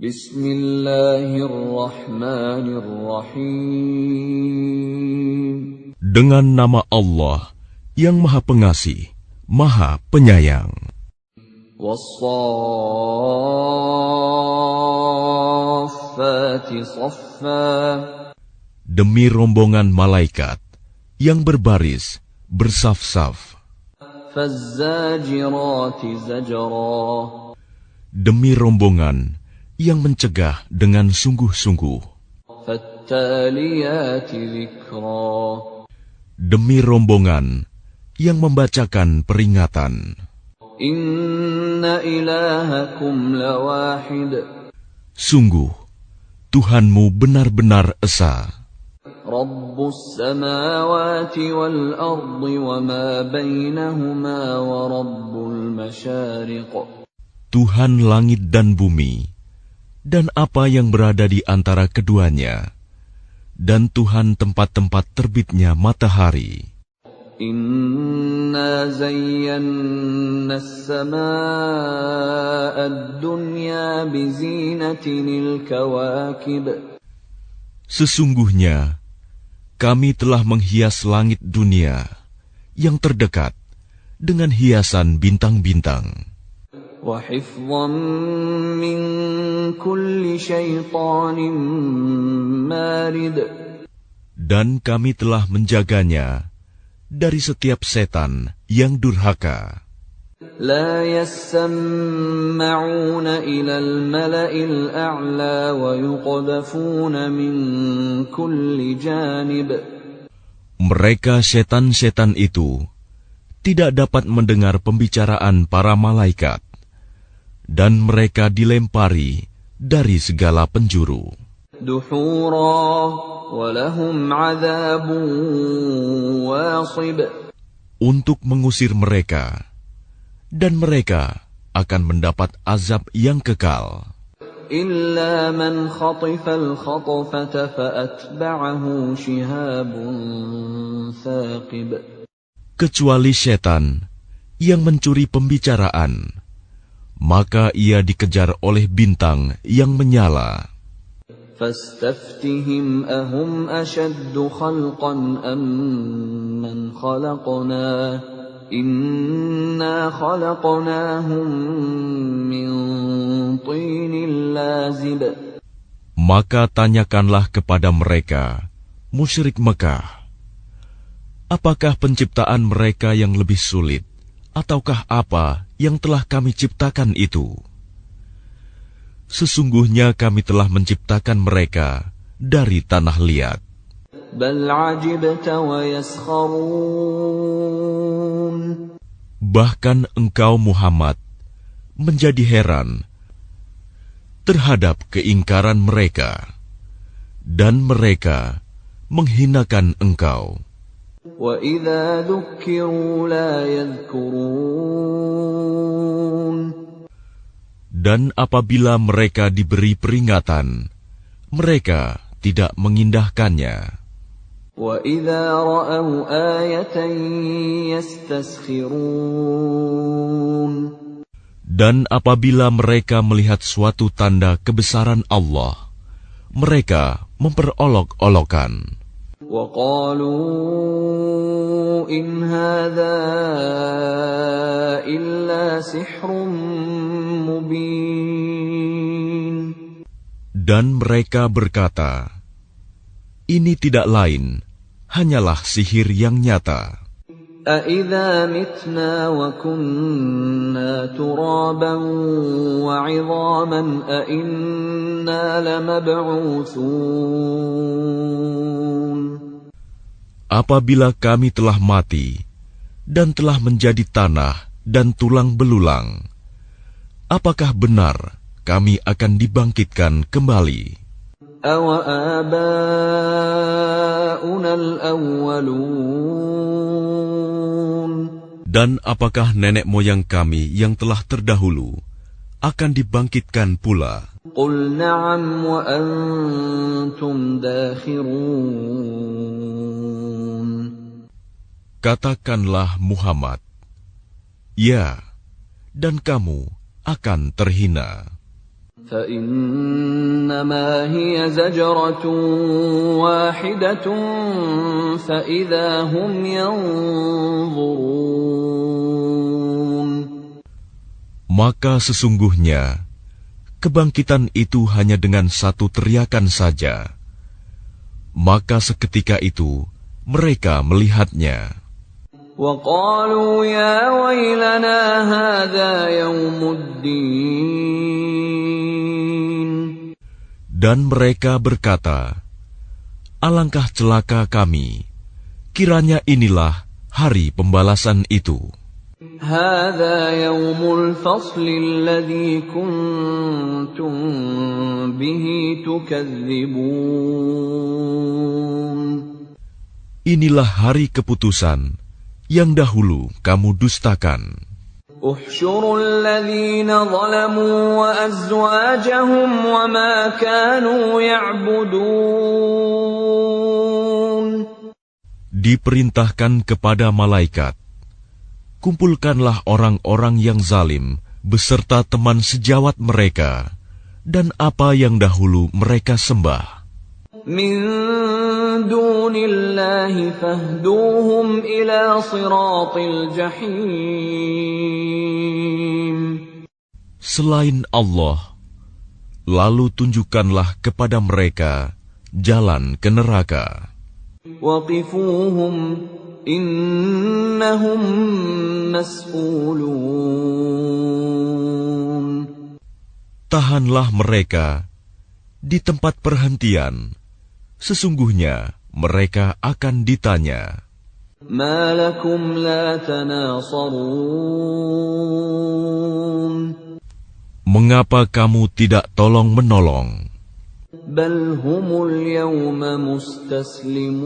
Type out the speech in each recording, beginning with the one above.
Bismillahirrahmanirrahim. Dengan nama Allah yang Maha Pengasih, Maha Penyayang. Was-saffati saffa. Demi rombongan malaikat yang berbaris, bersaf-saf. Fazzajirati zajra. Demi rombongan yang mencegah dengan sungguh-sungguh. Fattaliyati dzikra. Demi rombongan yang membacakan peringatan. Inna ilahakum lawahid. Sungguh, Tuhanmu benar-benar esa. Rabbus samawati wal ardi wa ma bainahuma wa rabbul masyariq. Tuhan langit dan bumi, dan apa yang berada di antara keduanya, dan Tuhan tempat-tempat terbitnya matahari. Inna zayyanna as-samaa'a ad-dunya bizinatinil kawakib. Sesungguhnya, kami telah menghias langit dunia yang terdekat dengan hiasan bintang-bintang. Wa hifdhan min kulli syaitanin marid. Dan kami telah menjaganya dari setiap setan yang durhaka. La yasma'una ila al-mala'il a'la wa yuqdhafuna min kulli janib. Mereka setan-setan itu tidak dapat mendengar pembicaraan para malaikat, dan mereka dilempari dari segala penjuru. Duhura wa lahum 'adzabun wasib. Untuk mengusir mereka, dan mereka akan mendapat azab yang kekal. Illa man khatifal khatfata fa'atba'ahu shihabun thaqib. Kecuali setan yang mencuri pembicaraan, maka ia dikejar oleh bintang yang menyala. Fastaftihim ahum ashaddu khalqan amman khalaqna. Inna khalaqnahum min tinil lazib. Maka tanyakanlah kepada mereka, musyrik Mekah, apakah penciptaan mereka yang lebih sulit, ataukah apa yang telah kami ciptakan itu? Sesungguhnya kami telah menciptakan mereka dari tanah liat. Bal ajibta wa yaskharun. Bahkan engkau Muhammad menjadi heran terhadap keingkaran mereka, dan mereka menghinakan engkau. Wa idza dzukkiru la yadhkurun. Dan apabila mereka diberi peringatan, mereka tidak mengindahkannya. Wa idza ra'aw ayatan yastaskhirun. Dan apabila mereka melihat suatu tanda kebesaran Allah, mereka memperolok-olokan. Wa qalu in hadza illa sihrun mubin. Dan mereka berkata, ini tidak lain, hanyalah sihir yang nyata. أَإِذَا مِتْنَا وَكُنَّا تُرَابًا وَعِظَامًا أَإِنَّا لَمَبْعُوثُونَ. Apabila kami telah mati dan telah menjadi tanah dan tulang belulang, apakah benar kami akan dibangkitkan kembali? أَوَآبَاؤُنَا الْأَوَّلُونَ. Dan apakah nenek moyang kami yang telah terdahulu akan dibangkitkan pula? قُلْ نَعَمْ وَأَنْتُمْ دَاخِرُونَ. Katakanlah Muhammad, ya, dan kamu akan terhina. فإنما هي زجرة واحدة فإذا هم ينظرون. Maka sesungguhnya kebangkitan itu hanya dengan satu teriakan saja. Maka seketika itu mereka melihatnya. وَقَالُوا يَا وَيْلَنَا هَذَا يَوْمُ الدِّينِ. Dan mereka berkata, alangkah celaka kami, kiranya inilah hari pembalasan itu. هَذَا يَوْمُ الْفَصْلِ الَّذِي كُنْتُمْ بِهِ تُكَذِّبُونَ. Inilah hari keputusan yang dahulu kamu dustakan. احشروا الذين ظلموا وأزواجهم وما كانوا يعبدون. Diperintahkan kepada malaikat, kumpulkanlah orang-orang yang zalim beserta teman sejawat mereka dan apa yang dahulu mereka sembah. من دون الله فاهدوهم إلى صراط الجحيم. Selain Allah, lalu tunjukkanlah kepada mereka jalan ke neraka. وقفوهم إنهم مسؤولون. Tahanlah mereka di tempat perhentian. Sesungguhnya mereka akan ditanya. ما لكم لا تناصرون. Mengapa kamu tidak tolong-menolong? بل هم اليوم مستسلمون.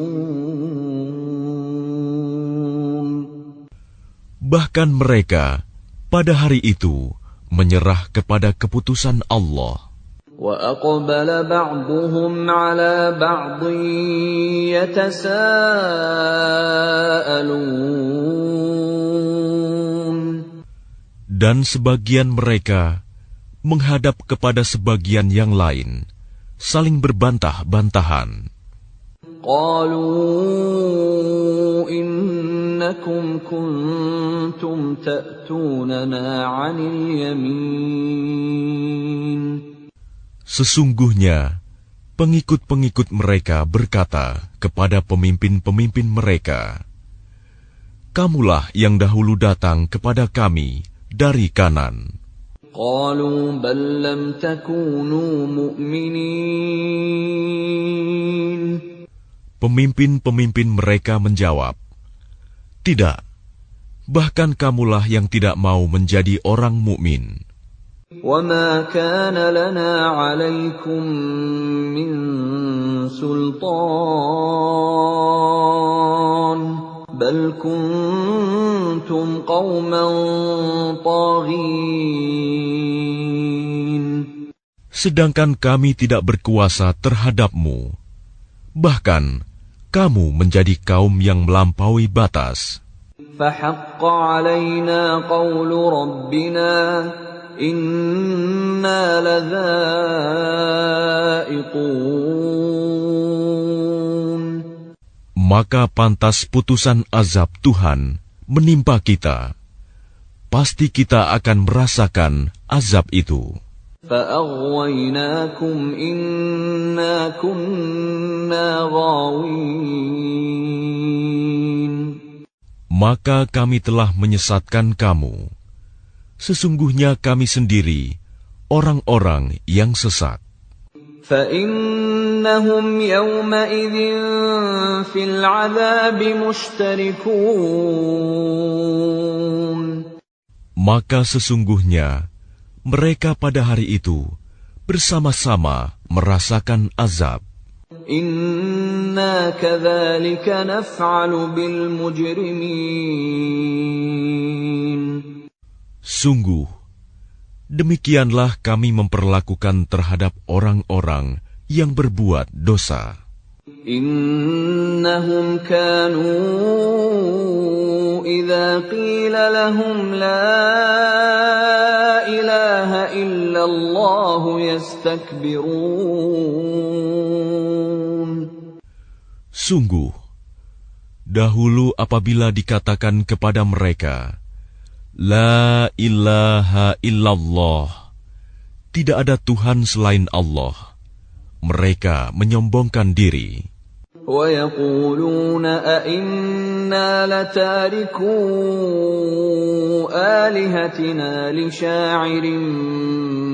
Bahkan mereka pada hari itu menyerah kepada keputusan Allah. وَأَقْبَلَ بَعْضُهُمْ عَلَى بَعْضٍ يَتَسَاءَلُونَ. Dan sebagian mereka menghadap kepada sebagian yang lain, saling berbantah-bantahan. قَالُوا إِنَّكُمْ كُنْتُمْ تَأْتُونَنَا عَنِ الْيَمِينِ. Sesungguhnya, pengikut-pengikut mereka berkata kepada pemimpin-pemimpin mereka, kamulah yang dahulu datang kepada kami dari kanan. قالوا بل لم تكونوا مؤمنين. Pemimpin-pemimpin mereka menjawab, tidak, bahkan kamulah yang tidak mau menjadi orang mukmin. وَمَا كَانَ لَنَا عَلَيْكُمْ مِنْ سُلْطَانٍ بَلْ كُنْتُمْ قَوْمًا طَاغِينَ. Sedangkan kami tidak berkuasa terhadapmu, bahkan kamu menjadi kaum yang melampaui batas. فَحَقَّ عَلَيْنَا قَوْلُ رَبِّنَا Inna ladza'iqun. Maka pantas putusan azab Tuhan menimpa kita. Pasti kita akan merasakan azab itu. فَأَغْوَيْنَاكُمْ إِنَّا كُنَّا غَاوِينَ. Maka kami telah menyesatkan kamu. Sesungguhnya kami sendiri orang-orang yang sesat. فَإِنَّهُمْ يَوْمَئِذٍ فِي الْعَذَابِ مُشْتَرِكُونَ. Maka sesungguhnya mereka pada hari itu bersama-sama merasakan azab. Inna kadzalika naf'alu bil mujrimin. Sungguh, demikianlah kami memperlakukan terhadap orang-orang yang berbuat dosa. Innahum kanu idza qila lahum la إله إلا الله يستكبرون. Sungguh, dahulu apabila dikatakan kepada mereka, La ilaha illallah, tidak ada Tuhan selain Allah, mereka menyombongkan diri. وَيَقُولُونَ أَإِنَّا لَتَارِكُو آلِهَتِنَا لِشَاعِرٍ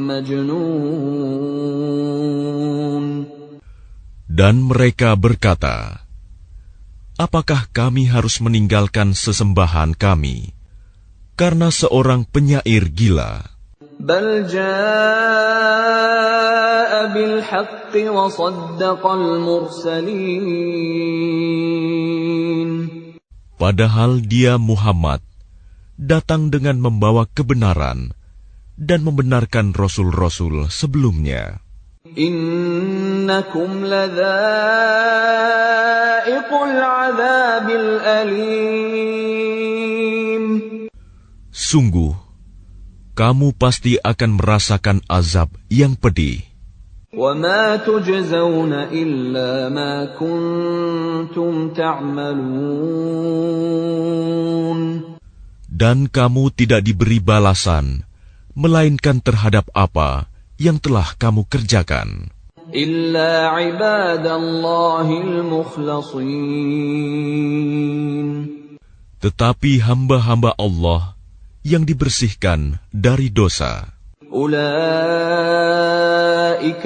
مَجْنُونٍ. Dan mereka berkata, apakah kami harus meninggalkan sesembahan kami karena seorang penyair gila? بَلْ جَاءَ بِالْحَقِّ وَصَدَّقَ الْمُرْسَلِينَ. Padahal dia Muhammad datang dengan membawa kebenaran dan membenarkan rasul-rasul sebelumnya. إِنَّكُمْ لَذَائِقُو الْعَذَابِ الْأَلِيمِ. Sungguh, kamu pasti akan merasakan azab yang pedih. وَمَا تُجْزَوْنَ إِلَّا مَا كُنتُمْ تَعْمَلُونَ. Dan kamu tidak diberi balasan, melainkan terhadap apa yang telah kamu kerjakan. إِلَّا عِبَادَ اللَّهِ الْمُخْلَصِينَ. Tetapi hamba-hamba Allah yang dibersihkan dari dosa, أُولَئِكَ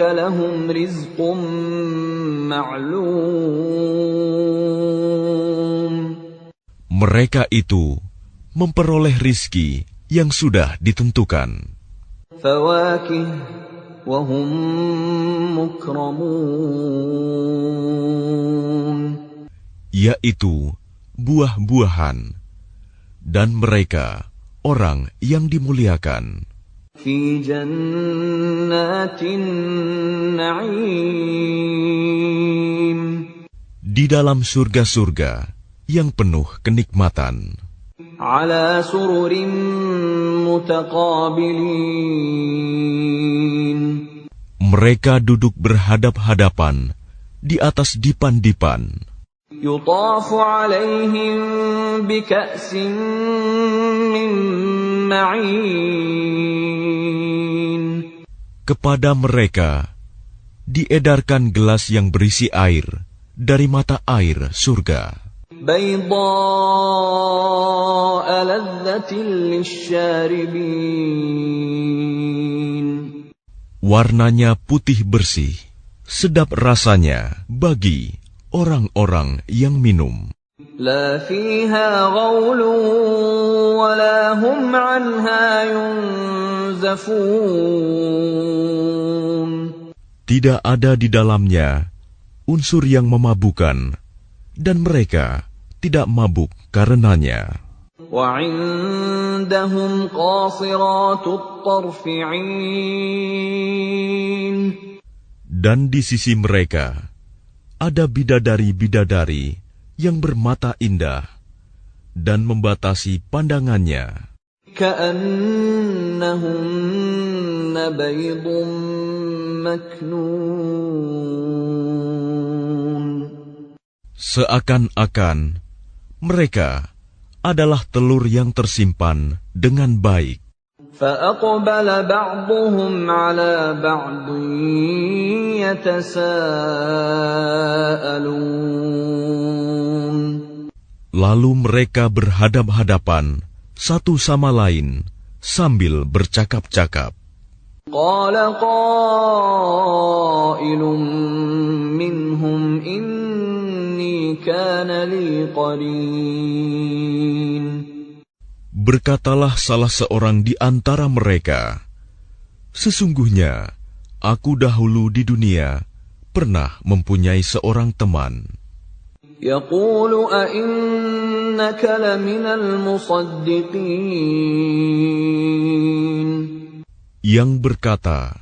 لَهُمْ رِزْقٌ مَّعْلُومٌ. mereka itu memperoleh rizki yang sudah ditentukan, فَوَاكِهُ وَهُم مُّكْرَمُونَ. yaitu buah-buahan, dan mereka orang yang dimuliakan فِي جَنَّاتِ النَّعِيمِ. di dalam surga-surga yang penuh kenikmatan. عَلَى سُرُرٍ مُتَقَابِلِينَ. Mereka duduk berhadap-hadapan di atas dipan-dipan. يُطَافُ عَلَيْهِم بِكَأْسٍ مِّن مَّعِينٍ. Kepada mereka diedarkan gelas yang berisi air dari mata air surga, بَيْضَاءَ لَذَّةٍ لِّلشَّارِبِينَ. warnanya putih bersih, sedap rasanya bagi orang-orang yang minum. لَا فِيهَا غَوْلٌ وَلَا هُمْ عَنْهَا يُنزَفُونَ. Tidak ada di dalamnya unsur yang memabukkan, dan mereka tidak mabuk karenanya. وَعِندَهُمْ قَاصِرَاتُ الطَّرْفِ عِينٌ. Dan di sisi mereka ada bidadari-bidadari yang bermata indah dan membatasi pandangannya, كَأَنَّهُنَّ بَيْضٌ مَّكْنُونٌ. seakan-akan mereka adalah telur yang tersimpan dengan baik. فَأَقْبَلَ بَعْضُهُمْ عَلَى بَعْضٍ يَتَسَاءَلُونَ. Lalu mereka berhadap-hadapan satu sama lain sambil bercakap-cakap. قَالَ قَائِلٌ مِّنْهُمْ إِنِّي كَانَ لِي قَرِينٌ. Berkatalah salah seorang di antara mereka, sesungguhnya aku dahulu di dunia pernah mempunyai seorang teman. يَقُولُ أَإِنَّكَ لَمِنَ الْمُصَدِّقِينَ. Yang berkata,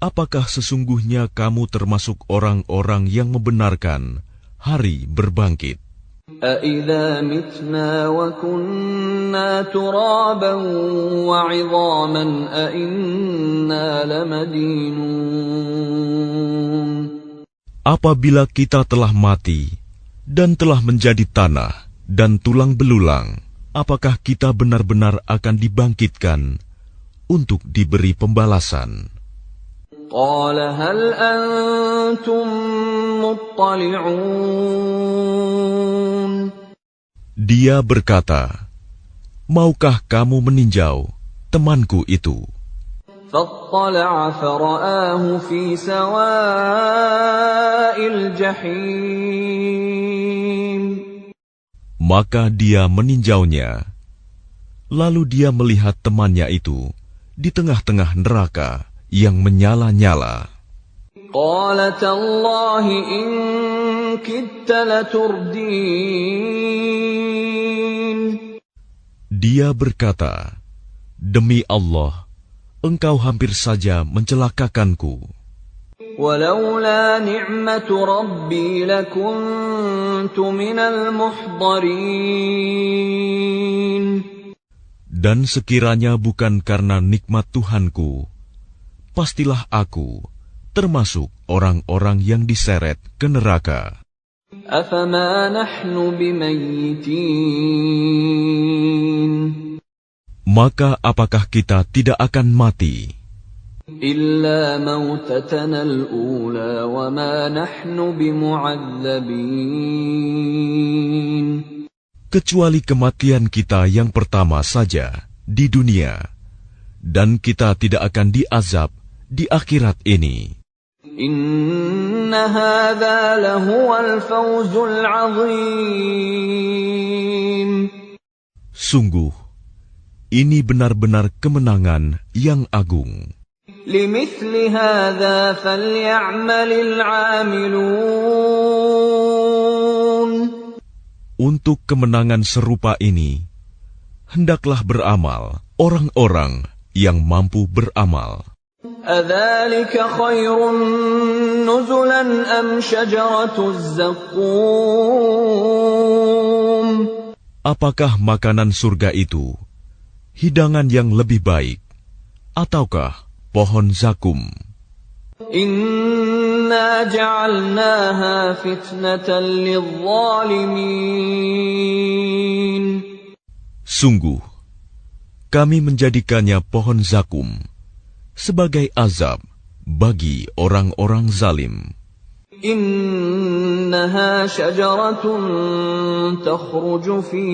apakah sesungguhnya kamu termasuk orang-orang yang membenarkan hari berbangkit? أَإِذَا مِتْنَا وَكُنَّا تُرَابًا وَعِظَامًا أَإِنَّا لَمَدِينُونَ. Apabila kita telah mati dan telah menjadi tanah dan tulang belulang, apakah kita benar-benar akan dibangkitkan untuk diberi pembalasan? قَالَ هَلْ أَنْتُمْ مُطَّلِعُونَ. Dia berkata, maukah kamu meninjau temanku itu? فَاطَّلَعَ فَرَآهُ فِي سَوَاءِ الْجَحِيمِ. Maka dia meninjaunya. Lalu dia melihat temannya itu di tengah-tengah neraka yang menyala-nyala. قَالَ تَاللَّهِ إِن كِدتَّ لَتُرْدِينِ. Dia berkata, demi Allah, engkau hampir saja mencelakakanku. وَلَوْلَا نِعْمَةُ رَبِّي لَكُنْتُ مِنَ الْمُحْضَرِينَ. Dan sekiranya bukan karena nikmat Tuhanku, pastilah aku termasuk orang-orang yang diseret ke neraka. أَفَمَا نَحْنُ بِمَيِّتِينَ. Maka apakah kita tidak akan mati? إِلَّا مَوْتَتَنَا الْأُولَى وَمَا نَحْنُ بِمُعَذَّبِينَ. Kecuali kematian kita yang pertama saja di dunia, dan kita tidak akan diazab di akhirat ini. إِنَّ هَذَا لَهُوَ الْفَوْزُ الْعَظِيمُ. Sungguh, ini benar-benar kemenangan yang agung. لِمِثْلِ هَذَا فَلْيَعْمَلِ الْعَامِلُونَ. Untuk kemenangan serupa ini, hendaklah beramal orang-orang yang mampu beramal. أَذَلِكَ خَيْرٌ نُزُلًا أَمْ شَجَرَةُ الزَّقُّومِ. Apakah makanan surga itu hidangan yang lebih baik, ataukah pohon zakum? إِنَّا جَعَلْنَاهَا فِتْنَةً لِلظَّالِمِينَ. Sungguh, kami menjadikannya pohon zakum sebagai azab bagi orang-orang zalim. إِنَّهَا شَجَرَةٌ تَخْرُجُ فِي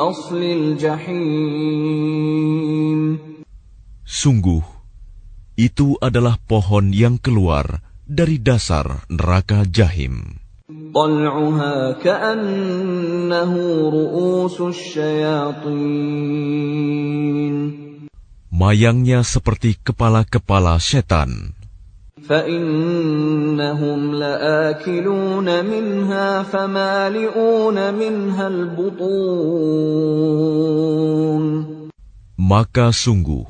أَصْلِ الْجَحِيمِ. Sungguh, itu adalah pohon yang keluar dari dasar neraka Jahim. طَلْعُهَا كَأَنَّهُ رُءُوسُ الشَّيَاطِينِ. Mayangnya seperti kepala-kepala setan. فَإِنَّهُمْ لَآكِلُونَ مِنْهَا فَمَالِئُونَ مِنْهَا الْبُطُونَ. Maka sungguh,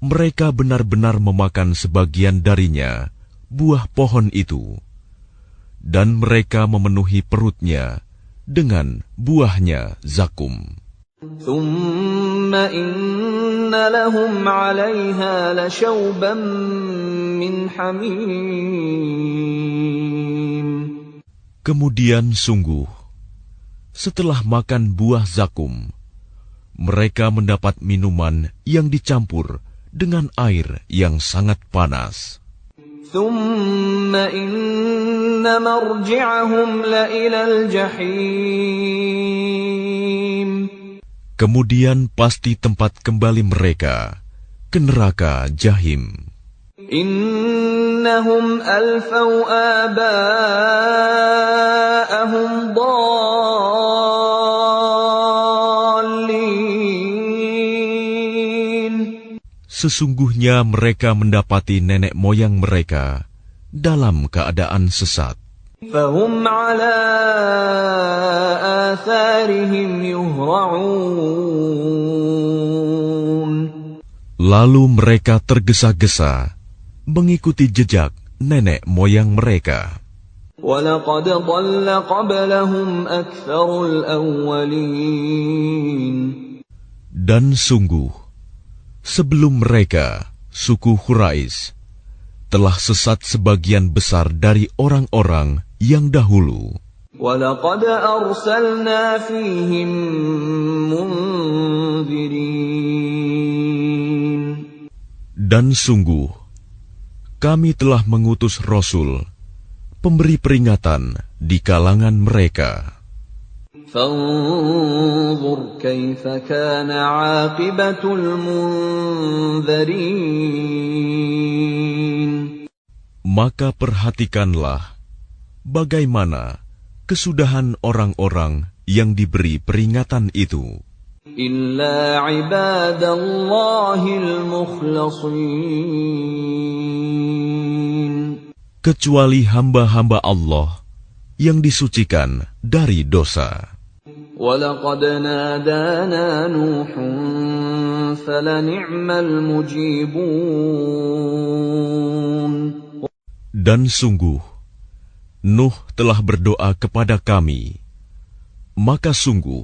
mereka benar-benar memakan sebagian darinya, buah pohon itu, dan mereka memenuhi perutnya dengan buahnya zakum. ثُمَّ إِنَّ لَهُمْ عَلَيْهَا لَشَوْبًا مِّنْ حَمِيمٍ. Kemudian sungguh, setelah makan buah zakum, mereka mendapat minuman yang dicampur dengan air yang sangat panas. ثُمَّ إِنَّ مَرْجِعَهُمْ لَإِلَى الْجَحِيمِ. Kemudian pasti tempat kembali mereka ke neraka Jahim. إِنَّهُمْ أَلْفَوْا آبَاءَهُمْ ضَالِّينَ. Sesungguhnya mereka mendapati nenek moyang mereka dalam keadaan sesat. فَهُمْ عَلَى آثَارِهِمْ يُهْرَعُونَ. Lalu mereka tergesa-gesa mengikuti jejak nenek moyang mereka. وَلَقَدْ ضَلَّ قَبْلَهُمْ أَكْثَرُ الْأَوَّلِينَ Dan sungguh, sebelum mereka, suku Quraisy, telah sesat sebagian besar dari orang-orang yang dahulu. وَلَقَدْ أَرْسَلْنَا فِيهِمْ مُنذِرِينَ Dan sungguh, kami telah mengutus Rasul, pemberi peringatan di kalangan mereka. فَانظُرْ كَيْفَ كَانَ عَاقِبَةُ الْمُنذَرِينَ Maka perhatikanlah bagaimana kesudahan orang-orang yang diberi peringatan itu. إِلَّا عِبَادَ اللَّهِ الْمُخْلَصِينَ Kecuali hamba-hamba Allah yang disucikan dari dosa. وَلَقَدْ نَادَانَا نُوحٌ فَلَنِعْمَ الْمُجِيبُونَ Dan sungguh, Nuh telah berdoa kepada kami, maka sungguh,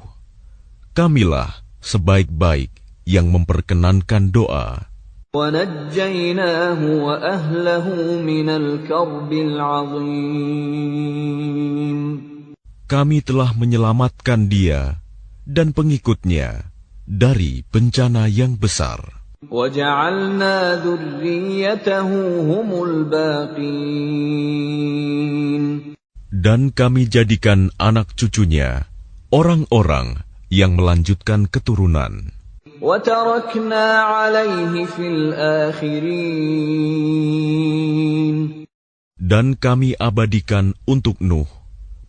kamilah sebaik-baik yang memperkenankan doa. وَنَجَّيْنَاهُ وَأَهْلَهُ مِنَ الْكَرْبِ الْعَظِيمِ Kami telah menyelamatkan dia dan pengikutnya dari bencana yang besar. وَجَعَلْنَا ذُرِّيَّتَهُ هُمُ الْبَاقِينَ Dan kami jadikan anak cucunya orang-orang yang melanjutkan keturunan. وَتَرَكْنَا عَلَيْهِ فِي الْآخِرِينَ Dan kami abadikan untuk Nuh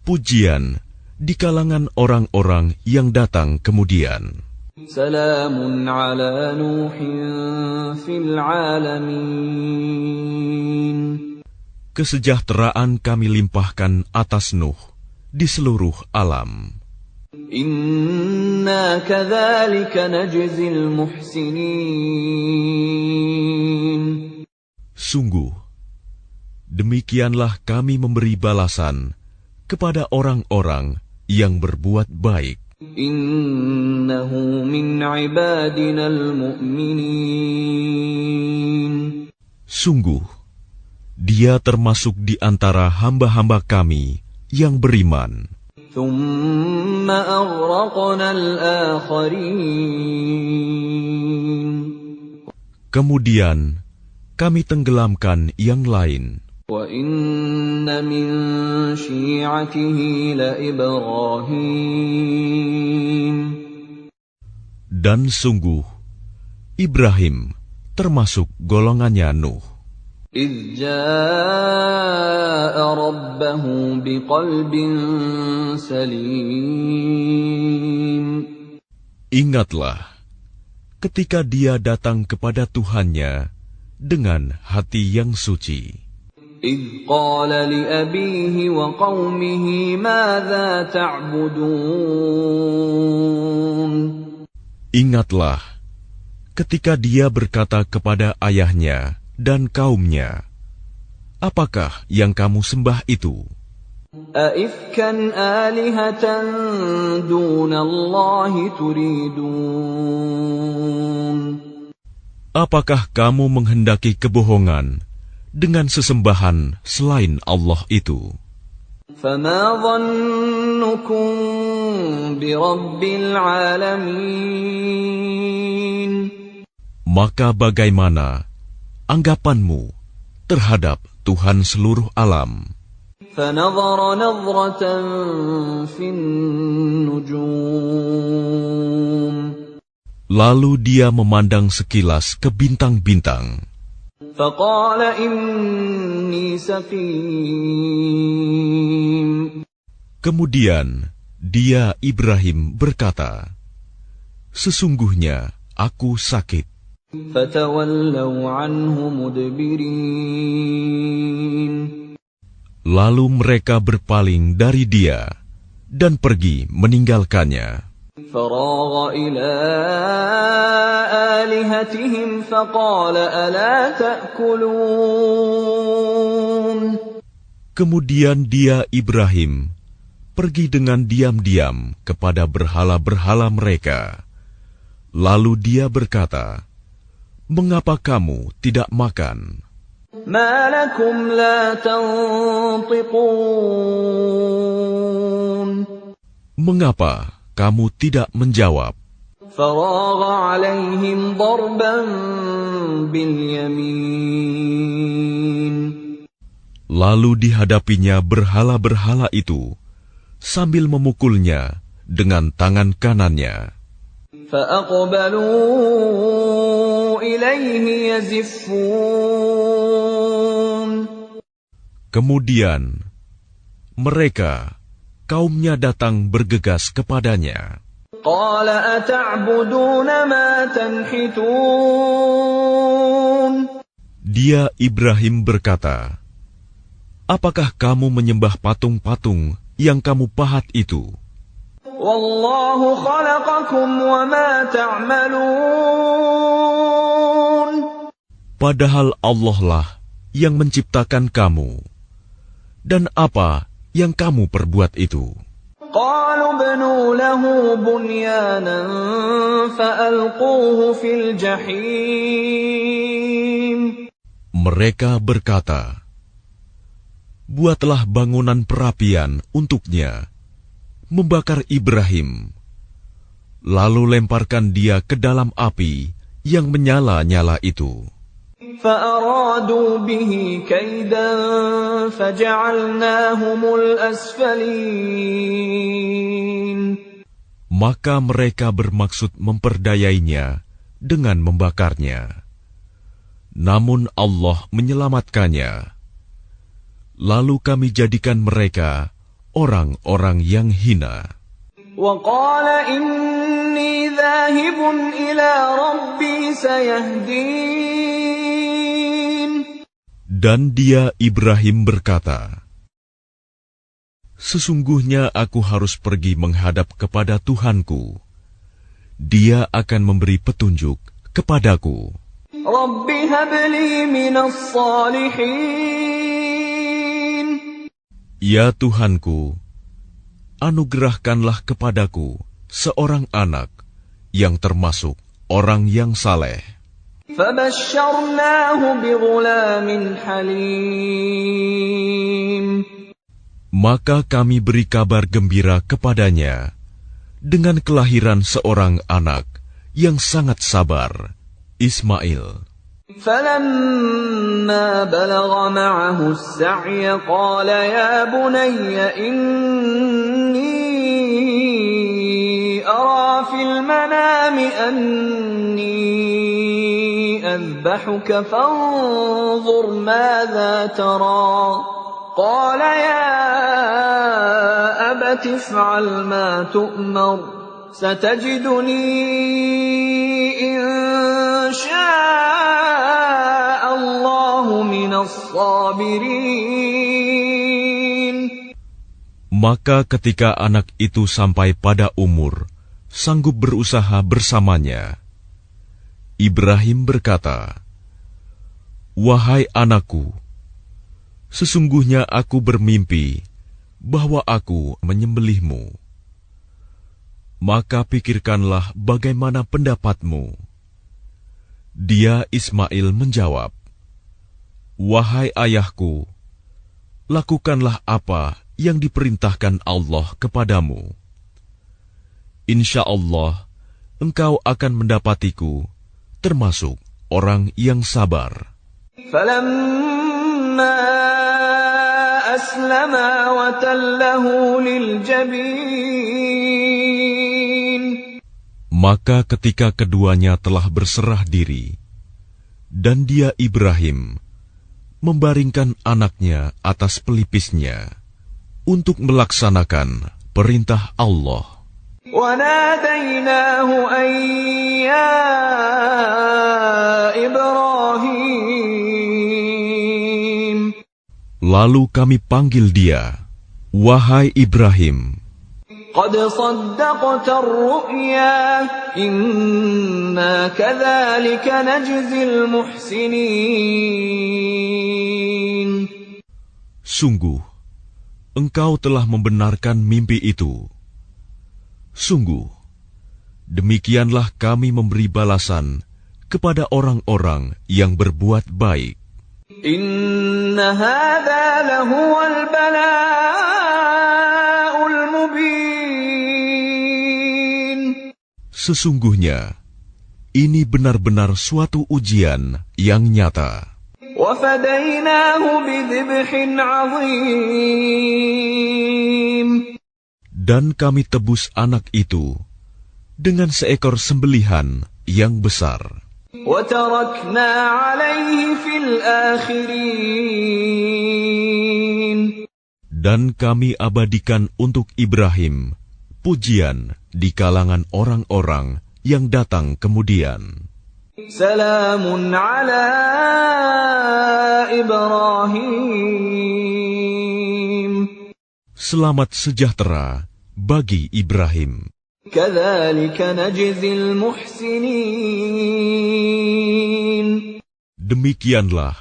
pujian di kalangan orang-orang yang datang kemudian. سَلَامٌ عَلَى نُوحٍ فِي الْعَالَمِينَ Kesejahteraan kami limpahkan atas Nuh di seluruh alam. إِنَّا كَذَلِكَ نَجْزِي الْمُحْسِنِينَ Sungguh, demikianlah kami memberi balasan kepada orang-orang yang berbuat baik. إِنَّهُ مِنْ عِبَادِنَا الْمُؤْمِنِينَ Sungguh, dia termasuk di antara hamba-hamba kami yang beriman. ثُمَّ أَغْرَقْنَا الْآخَرِينَ Kemudian, kami tenggelamkan yang lain. وَإِنَّ مِنْ شِيعَتِهِ لَإِبْرَاهِيمَ Dan sungguh, Ibrahim termasuk golongannya Nuh. إِذْ جَاءَ رَبَّهُ بِقَلْبٍ سَلِيمٍ Ingatlah, ketika dia datang kepada Tuhannya dengan hati yang suci. إِذْ قَالَ لِأَبِيهِ وَقَوْمِهِ مَاذَا تَعْبُدُونَ Ingatlah, ketika dia berkata kepada ayahnya dan kaumnya, apakah yang kamu sembah itu? أَئِفْكًا آلِهَةً دُونَ اللَّهِ تُرِيدُونَ Apakah kamu menghendaki kebohongan dengan sesembahan selain Allah itu? فَمَا ظَنُّكُمْ بِرَبِّ الْعَالَمِينَ Maka bagaimana anggapanmu terhadap Tuhan seluruh alam? فَنَظَرَ نَظْرَةً فِي النُّجُومِ Lalu dia memandang sekilas ke bintang-bintang. فَقَالَ إِنِّي سَقِيمٌ Kemudian dia Ibrahim berkata, sesungguhnya aku sakit. فَتَوَلَّوْا عَنْهُ مُدْبِرِينَ Lalu mereka berpaling dari dia dan pergi meninggalkannya. فَرَاغَ إِلَىٰ آلِهَتِهِمْ فَقَالَ أَلَا تَأْكُلُونَ Kemudian dia Ibrahim pergi dengan diam-diam kepada berhala-berhala mereka. Lalu dia berkata, "Mengapa kamu tidak makan?" ما لكم لا تنطقون Mengapa kamu tidak menjawab? فراغ عليهم ضربا باليمين Lalu dihadapinya berhala-berhala itu sambil memukulnya dengan tangan kanannya. فأقبلوا إليه يزفون Kemudian mereka, kaumnya datang bergegas kepadanya. قال أتعبدون ما تنحتون Dia Ibrahim berkata, "Apakah kamu menyembah patung-patung yang kamu pahat itu? والله خلقكم وما تعملون Padahal Allah lah yang menciptakan kamu. Dan apa yang kamu perbuat itu?" قالوا ابنوا له بنيانا فألقوه في الجحيم Mereka berkata, "Buatlah bangunan perapian untuknya, membakar Ibrahim, lalu lemparkan dia ke dalam api yang menyala-nyala itu." فأرادوا به كيدا فجعلناهم الأسفلين Maka mereka bermaksud memperdayainya dengan membakarnya. Namun Allah menyelamatkannya. Lalu kami jadikan mereka orang-orang yang hina. وقال إني ذاهب إلى ربي سيهدين Dan dia Ibrahim berkata, "Sesungguhnya aku harus pergi menghadap kepada Tuhanku. Dia akan memberi petunjuk kepadaku." رب هب لي من الصالحين Ya Tuhanku, anugerahkanlah kepadaku seorang anak yang termasuk orang yang saleh. فبشرناه بغلام حليم Maka kami beri kabar gembira kepadanya dengan kelahiran seorang anak yang sangat sabar, Ismail. فلما بلغ معه السعي قال يا بني إني أرى في المنام أني أذبحك فانظر ماذا ترى قال يا أبت افعل ما تؤمر ستجدني إن شاء الله من الصابرين. Maka ketika anak itu sampai pada umur sanggup berusaha bersamanya, Ibrahim berkata, "Wahai anakku, sesungguhnya aku bermimpi bahwa aku menyembelihmu. Maka pikirkanlah bagaimana pendapatmu." Dia Ismail menjawab, "Wahai ayahku, lakukanlah apa yang diperintahkan Allah kepadamu. Insya Allah, engkau akan mendapatiku termasuk orang yang sabar." فلما أسلما وتله للجبين Maka ketika keduanya telah berserah diri, dan dia Ibrahim membaringkan anaknya atas pelipisnya untuk melaksanakan perintah Allah, وناديناه أن يا إبراهيم lalu kami panggil dia, "Wahai Ibrahim, قد صدقت الرؤيا إنا كذلك نجزي المحسنين. Sungguh, engkau telah membenarkan mimpi itu. Sungguh, demikianlah kami memberi balasan kepada orang-orang yang berbuat baik. Inna hadza lahuwal bala'ul mubin. Sesungguhnya, ini benar-benar suatu ujian yang nyata. وَفَدَيْنَاهُ بِذِبْحٍ عَظِيمٍ. Dan kami tebus anak itu dengan seekor sembelihan yang besar. وَتَرَكْنَا عَلَيْهِ فِي الْآخِرِينَ. Dan kami abadikan untuk Ibrahim pujian di kalangan orang-orang yang datang kemudian. Salamun ala Ibrahim. Selamat sejahtera bagi Ibrahim. Kadzalika najzil muhsinin. Demikianlah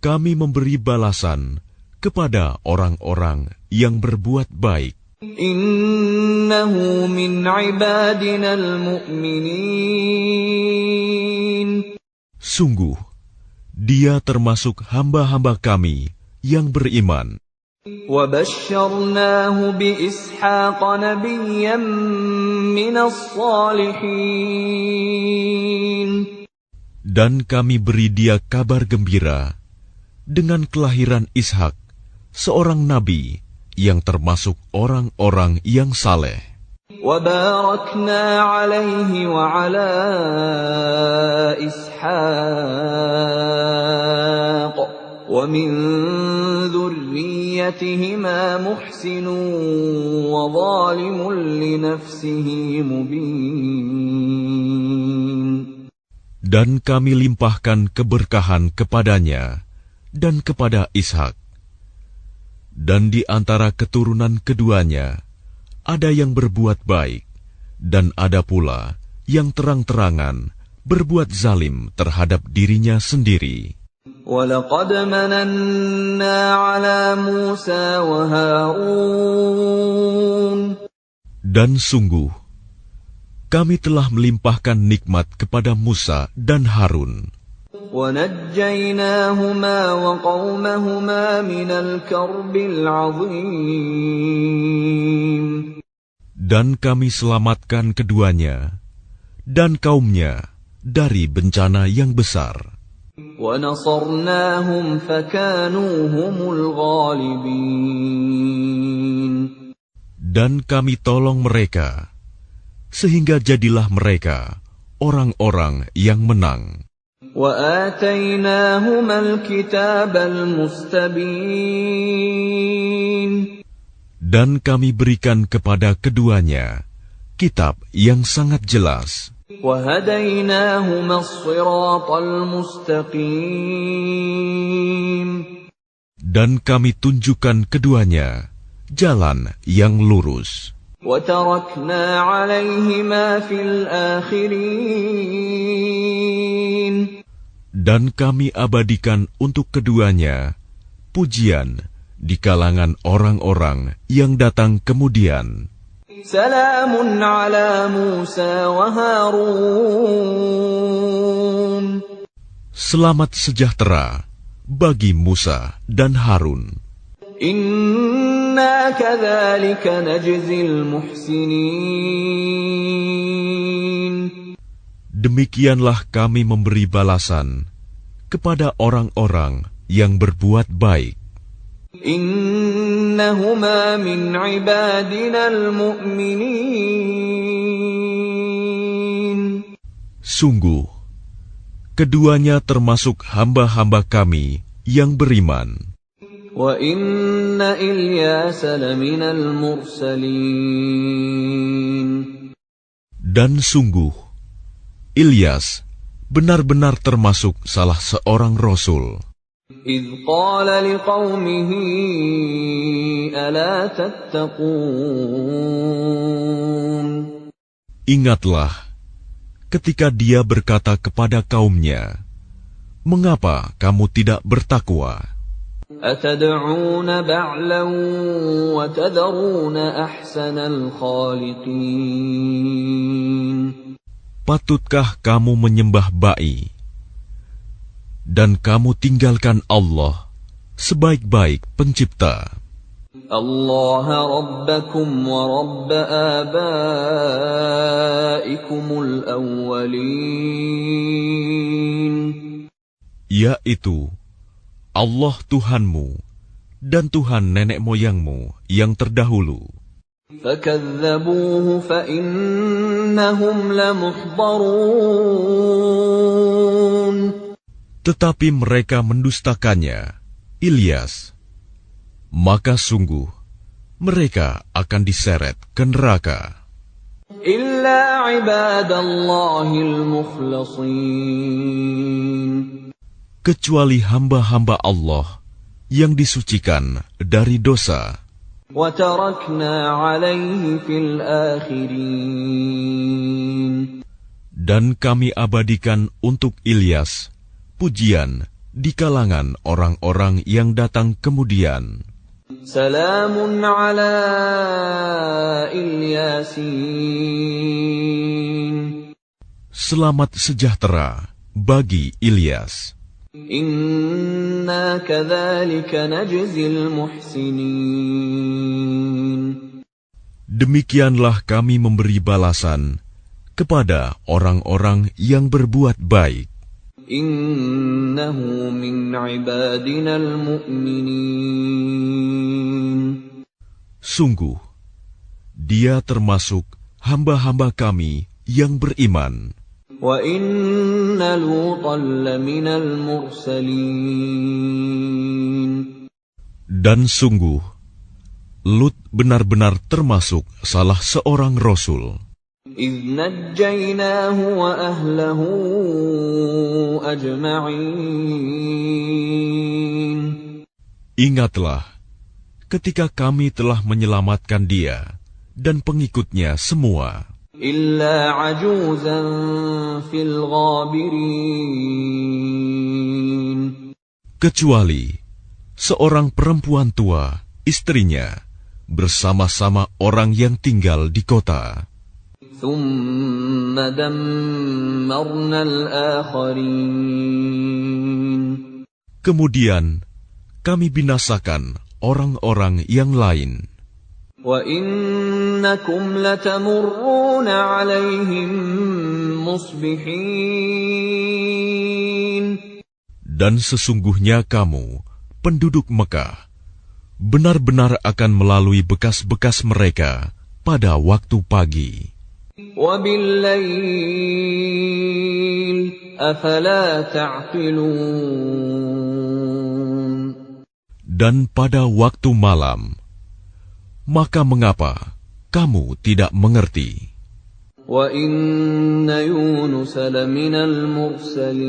kami memberi balasan kepada orang-orang yang berbuat baik. Innahu min ibadina al-mu'minin. Sungguh, dia termasuk hamba-hamba kami yang beriman. وَبَشَّرْنَاهُ بِإِسْحَاقَ نَبِيًّا مِّنَ الصَّالِحِينَ. Dan kami beri dia kabar gembira dengan kelahiran Ishak, seorang nabi yang termasuk orang-orang yang saleh. وَبَارَكْنَا عَلَيْهِ وَعَلَى إِسْحَاقَ وَمِنْ ذُرِّيَّتِهِمَا مُحْسِنٌ وَظَالِمٌ لِنَفْسِهِ مُبِينٌ. Dan kami limpahkan keberkahan kepadanya dan kepada Ishak. Dan di antara keturunan keduanya, ada yang berbuat baik, dan ada pula yang terang-terangan berbuat zalim terhadap dirinya sendiri. وَلَقَدْ مَنَنَّا عَلَى مُوسَى وَهَارُونَ. Dan sungguh, kami telah melimpahkan nikmat kepada Musa dan Harun. وَنَجَّيْنَاهُمَا وَقَوْمَهُمَا مِنَ الْكَرْبِ الْعَظِيمِ. Dan kami selamatkan keduanya dan kaumnya dari bencana yang besar. وَنَصَرْنَاهُمْ فَكَانُوا هُمُ الْغَالِبِينَ. Dan kami tolong mereka, sehingga jadilah mereka orang-orang yang menang. وَآتَيْنَاهُمَا الْكِتَابَ الْمُسْتَبِينَ. Dan kami berikan kepada keduanya kitab yang sangat jelas. وَهَدَيْنَاهُمَا الصِّرَاطَ الْمُسْتَقِيمَ. Dan kami tunjukkan keduanya jalan yang lurus. وَتَرَكْنَا عَلَيْهِمَا فِي الْآخِرِينَ. Dan kami abadikan untuk keduanya pujian di kalangan orang-orang yang datang kemudian. Salamun ala Musa wa Harun. Selamat sejahtera bagi Musa dan Harun. Inna kadzalika najzil muhsinin. Demikianlah kami memberi balasan kepada orang-orang yang berbuat baik. Innahuma min ibadina al-mu'minin. Sungguh, keduanya termasuk hamba-hamba kami yang beriman. Wa inna Ilyasa laminal mursalin. Dan sungguh, Ilyas benar-benar termasuk salah seorang rasul. إذ قال لقومه ألا تتقون. Ingatlah ketika dia berkata kepada kaumnya, "Mengapa kamu tidak bertakwa?" أتدعون بعلا وتذرون أحسن الخالقين. Patutkah kamu menyembah ba'i, dan kamu tinggalkan Allah, sebaik-baik pencipta? Allah Rabbakum wa Rabb abaikumul awwalin. Yaitu Allah Tuhanmu dan Tuhan nenek moyangmu yang terdahulu. فَكَذَّبُوهُ فَإِنَّهُمْ لَمُحْضَرُونَ. Tetapi mereka mendustakannya, Ilyas. Maka sungguh, mereka akan diseret ke neraka. إِلَّا عِبَادَ اللَّهِ الْمُخْلَصِينَ. Kecuali hamba-hamba Allah yang disucikan dari dosa. وَتَرَكْنَا عَلَيْهِ فِي الْآخِرِينَ. Dan kami abadikan untuk Ilyas pujian di kalangan orang-orang yang datang kemudian. Salamun ala Ilyasin. Selamat sejahtera bagi Ilyas. Inna kadzalika najzil muhsinin. Demikianlah kami memberi balasan kepada orang-orang yang berbuat baik. Innahu min ibadinal mu'minin. Sungguh, dia termasuk hamba-hamba kami yang beriman. Wa inna Lutan laminal mursalin. Dan sungguh, Lut benar-benar termasuk salah seorang rasul. إِذْ نَجَّيْنَاهُ وَأَهْلَهُ أَجْمَعِينَ. Ingatlah, ketika kami telah menyelamatkan dia dan pengikutnya semua. إِلَّا عَجُوزًا فِي الْغَابِرِينَ. Kecuali seorang perempuan tua, istrinya, bersama-sama orang yang tinggal di kota. ثُمَّ دَمَّرْنَا الْآخَرِينَ. Kemudian kami binasakan orang-orang yang lain. وَإِنَّكُمْ لَتَمُرُّونَ عَلَيْهِمْ مُصْبِحِينَ. Dan sesungguhnya kamu, penduduk Mekah, benar-benar akan melalui bekas-bekas mereka pada waktu pagi. وَبِاللَّيْلِ أَفَلَا تَعْقِلُونَ. Dan pada waktu malam, maka mengapa kamu tidak mengerti? وَإِنَّ يُونُسَ لَمِنَ الْمُرْسَلِينَ.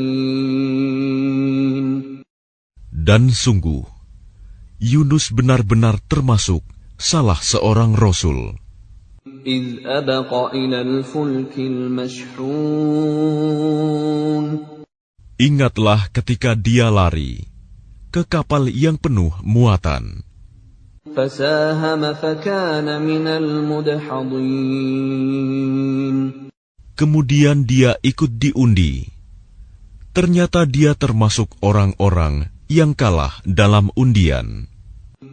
Dan sungguh, Yunus benar-benar termasuk salah seorang rasul. إِذْ أَبَقَ إِلَى الْفُلْكِ الْمَشْحُونِ. Ingatlah ketika dia lari ke kapal yang penuh muatan. فَسَاهَمَ فَكَانَ مِنَ الْمُدْحَضِينَ. Kemudian dia ikut diundi. Ternyata dia termasuk orang-orang yang kalah dalam undian.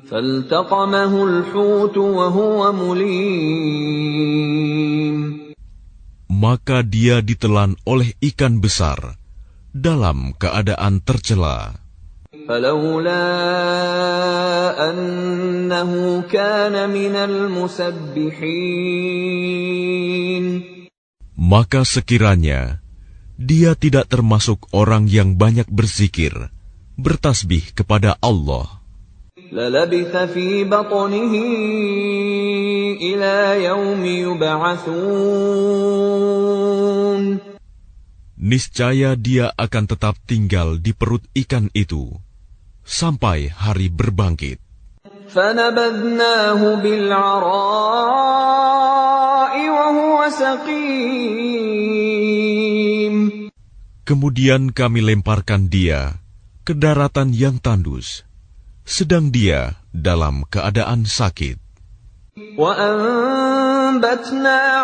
فَالْتَقَمَهُ الْحُوتُ وَهُوَ مُلِيمٌ. Maka dia ditelan oleh ikan besar dalam keadaan tercela. فَلَوْلَا أَنَّهُ كَانَ مِنَ الْمُسَبِّحِينَ. Maka sekiranya dia tidak termasuk orang yang banyak berzikir, bertasbih kepada Allah, لَلَبِثَ فِي بَطْنِهِ إِلَى يَوْمِ يُبْعَثُونَ. niscaya dia akan tetap tinggal di perut ikan itu sampai hari berbangkit. فَنَبَذْنَاهُ بِالْعَرَاءِ وَهُوَ سَقِيمٌ. Kemudian kami lemparkan dia ke daratan yang tandus, sedang dia dalam keadaan sakit. وَأَنبَتْنَا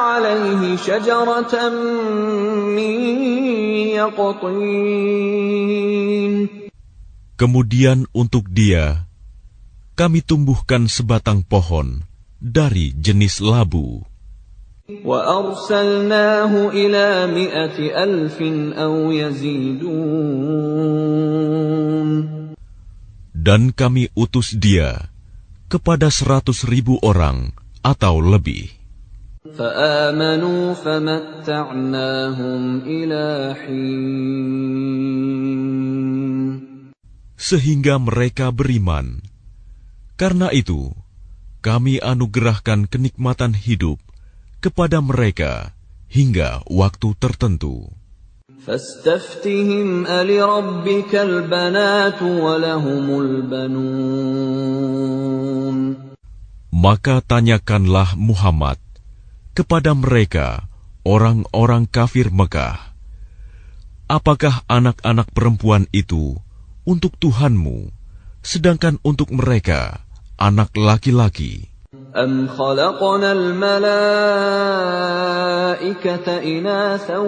عَلَيْهِ شَجَرَةً مِّن يَقْطِينٍ. Kemudian untuk dia, kami tumbuhkan sebatang pohon dari jenis labu. وَأَرْسَلْنَاهُ إِلَى 100,000 أَوْ يَزِيدُونَ. Dan kami utus dia kepada 100,000 orang atau lebih. فَآمَنُوا فَمَتَّعْنَاهُمْ إِلَى حِينٍ. Sehingga mereka beriman. Karena itu, kami anugerahkan kenikmatan hidup kepada mereka hingga waktu tertentu. فَاسْتَفْتِهِمْ أَلِرَبِّكَ الْبَنَاتُ وَلَهُمُ الْبَنُونَ. Maka tanyakanlah Muhammad kepada mereka, orang-orang kafir Mekah, apakah anak-anak perempuan itu untuk Tuhanmu, sedangkan untuk mereka anak laki-laki? أَمْ خَلَقْنَا الْمَلَائِكَةَ إِنَاثًا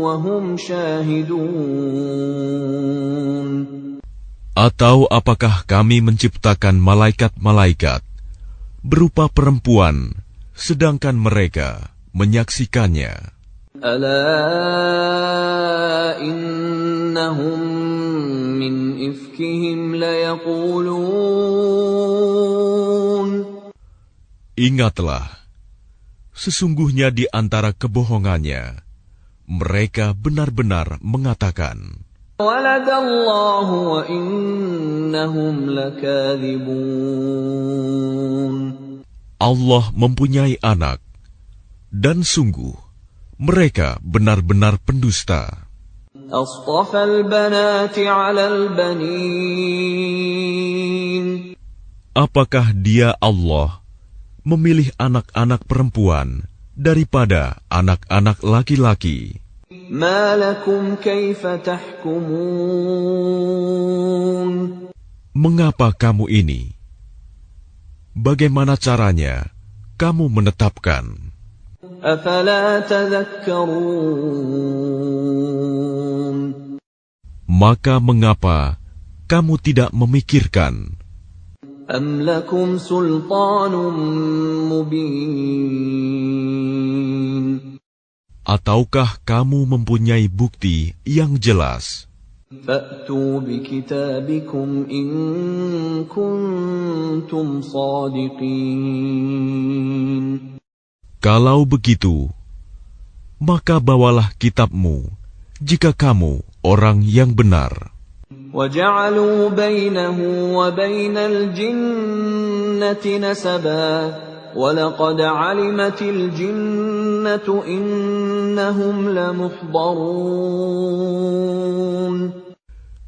وَهُمْ شَاهِدُونَ. Atau apakah kami menciptakan malaikat-malaikat berupa perempuan, sedangkan mereka menyaksikannya? أَلَا إِنَّهُمْ مِنْ إِفْكِهِمْ لَيَقُولُونَ. Ingatlah, sesungguhnya di antara kebohongannya, mereka benar-benar mengatakan, وَلَدَ اللَّهُ وَإِنَّهُمْ لَكَاذِبُونَ. Allah mempunyai anak, dan sungguh, mereka benar-benar pendusta. أَصْطَفَى الْبَنَاتِ عَلَى الْبَنِينَ. Apakah dia Allah memilih anak-anak perempuan daripada anak-anak laki-laki? مَا لَكُمْ كَيْفَ تَحْكُمُونَ. Mengapa kamu ini? Bagaimana caranya kamu menetapkan? أَفَلَا تَذَكَّرُونَ. Maka mengapa kamu tidak memikirkan? أَمْ لَكُمْ سُلْطَانٌ مُّبِينٌ. Ataukah kamu mempunyai bukti yang jelas? فَأْتُوا بِكِتَابِكُمْ إِن كُنتُمْ صَادِقِينَ. Kalau begitu, maka bawalah kitabmu jika kamu orang yang benar. وَجَعَلُوا بَيْنَهُ وَبَيْنَ الْجِنَّةِ نَسَبًا وَلَقَدْ عَلِمَتِ الْجِنَّةُ إِنَّهُمْ لَمُحْضَرُونَ.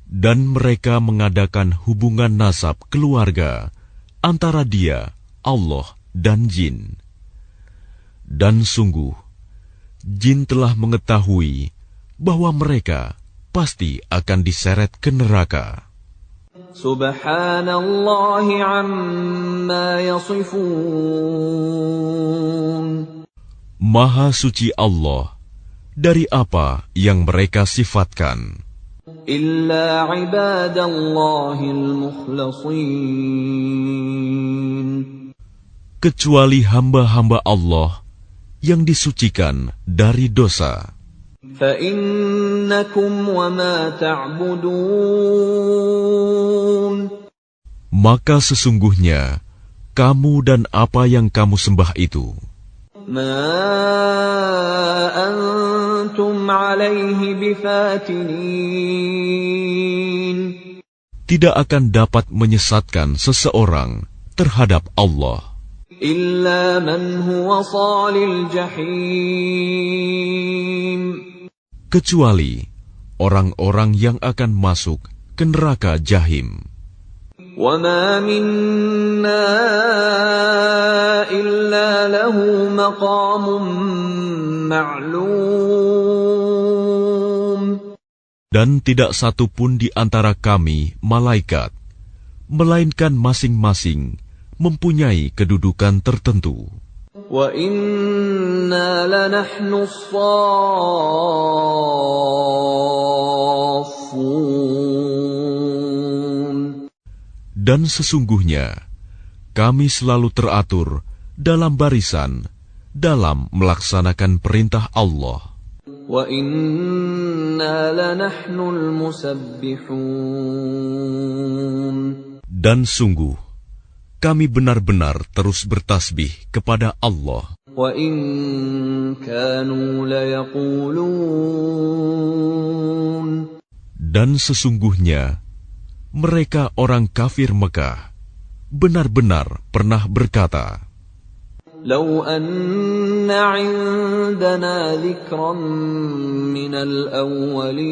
Dan mereka mengadakan hubungan nasab keluarga antara dia, Allah, dan jin. Dan sungguh, jin telah mengetahui bahwa mereka pasti akan diseret ke neraka. Subhanallahi amma yasifun. Maha suci Allah dari apa yang mereka sifatkan. Illa ibadallahil mukhlasin. Kecuali hamba-hamba Allah yang disucikan dari dosa. فَإِنَّكُمْ وَمَا تَعْبُدُونَ. Maka sesungguhnya kamu dan apa yang kamu sembah itu, مَا أَنْتُمْ عَلَيْهِ بِفَاتِنِينَ. tidak akan dapat menyesatkan seseorang terhadap Allah. إِلَّا مَنْ هُوَ صَالِ الْجَحِيمِ. Kecuali orang-orang yang akan masuk ke neraka Jahim. وَمَا مِنَّا إِلَّا لَهُ مَقَامٌ مَعْلُومٌ. Dan tidak satu pun di antara kami, malaikat, melainkan masing-masing mempunyai kedudukan tertentu. وَإِنَّا لَنَحْنُ الصَّافُّونَ Dan sesungguhnya kami selalu teratur dalam barisan dalam melaksanakan perintah Allah. وَإِنَّا لَنَحْنُ الْمُسَبِّحُونَ Dan sungguh kami benar-benar terus bertasbih kepada Allah. وَإِن كَانُوا لَيَقُولُونَ Dan sesungguhnya mereka orang kafir Mekah benar-benar pernah berkata, لَوْ أَنَّ عِندَنَا ذِكْرًا مِّنَ الْأَوَّلِينَ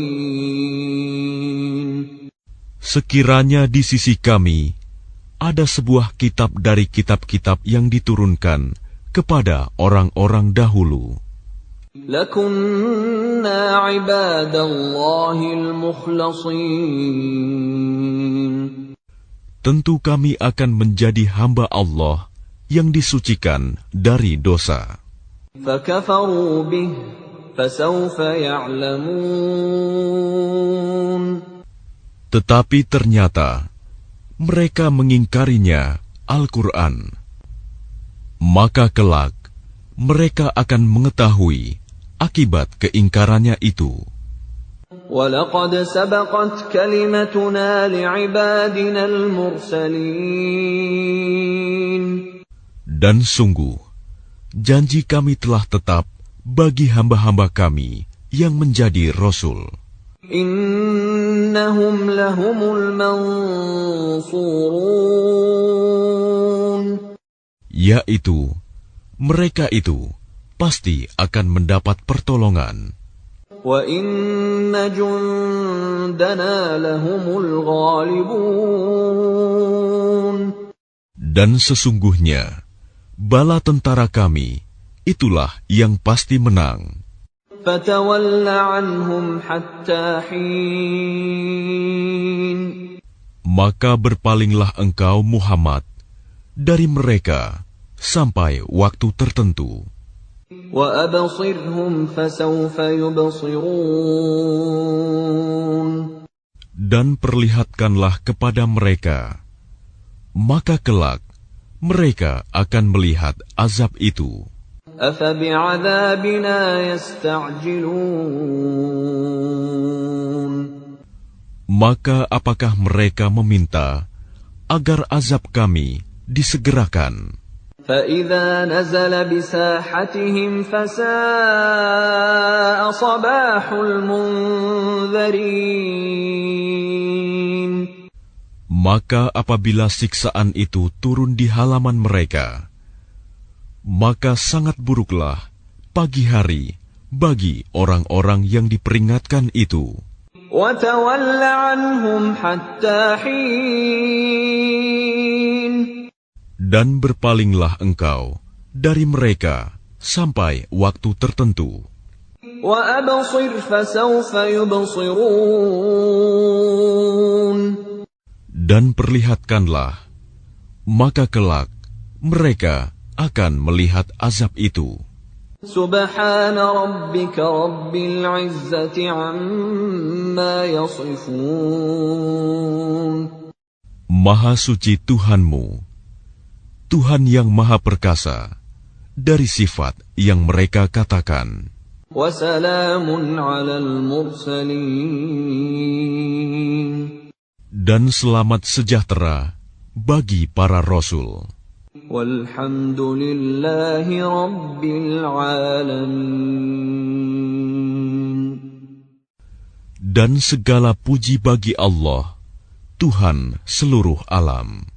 sekiranya di sisi kami ada sebuah kitab dari kitab-kitab yang diturunkan kepada orang-orang dahulu, لَكُنَّا عِبَادَ اللَّهِ الْمُخْلَصِينَ tentu kami akan menjadi hamba Allah yang disucikan dari dosa. فَكَفَرُوا بِهِ فَسَوْفَ يَعْلَمُونَ Tetapi ternyata mereka mengingkarinya Al-Quran. Maka kelak mereka akan mengetahui akibat keingkarannya itu. وَلَقَدْ سَبَقَتْ كَلِمَتُنَا لِعِبَادِنَا الْمُرْسَلِينَ Dan sungguh, janji kami telah tetap bagi hamba-hamba kami yang menjadi Rasul. إِنَّهُمْ لَهُمُ الْمَنْصُورُونَ Yaitu, mereka itu pasti akan mendapat pertolongan. وَإِنَّ جُنْدَنَا لَهُمُ الْغَالِبُونَ Dan sesungguhnya, bala tentara kami, itulah yang pasti menang. فَتَوَلَّ عَنْهُمْ حَتَّى حِينٍ Maka berpalinglah engkau Muhammad dari mereka sampai waktu tertentu. وَأَبْصِرْهُمْ فَسَوْفَ يُبْصِرُونَ Dan perlihatkanlah kepada mereka, maka kelak mereka akan melihat azab itu. أَفَبِعَذَابِنَا يَسْتَعْجِلُونَ Maka apakah mereka meminta agar azab kami disegerakan? فَإِذَا نَزَلَ بِسَاحَتِهِمْ فَسَاءَ صَبَاحُ الْمُنذَرِينَ Maka apabila siksaan itu turun di halaman mereka, maka sangat buruklah pagi hari bagi orang-orang yang diperingatkan itu. وَتَوَلَّ عَنْهُمْ حَتَّى حِينٍ Dan berpalinglah engkau dari mereka sampai waktu tertentu. وَأَبْصِرْ فَسَوْفَ يُبْصِرُونَ Dan perlihatkanlah, maka kelak mereka akan melihat azab itu. سُبْحَانَ رَبِّكَ رَبِّ الْعِزَّةِ عَمَّا يَصِفُونَ Maha suci Tuhanmu, Tuhan yang Maha Perkasa, dari sifat yang mereka katakan. وَسَلَامٌ عَلَى الْمُرْسَلِينَ Dan selamat sejahtera bagi para Rasul. وَالْحَمْدُ لِلَّهِ رَبِّ الْعَالَمِينَ Dan segala puji bagi Allah, Tuhan seluruh alam.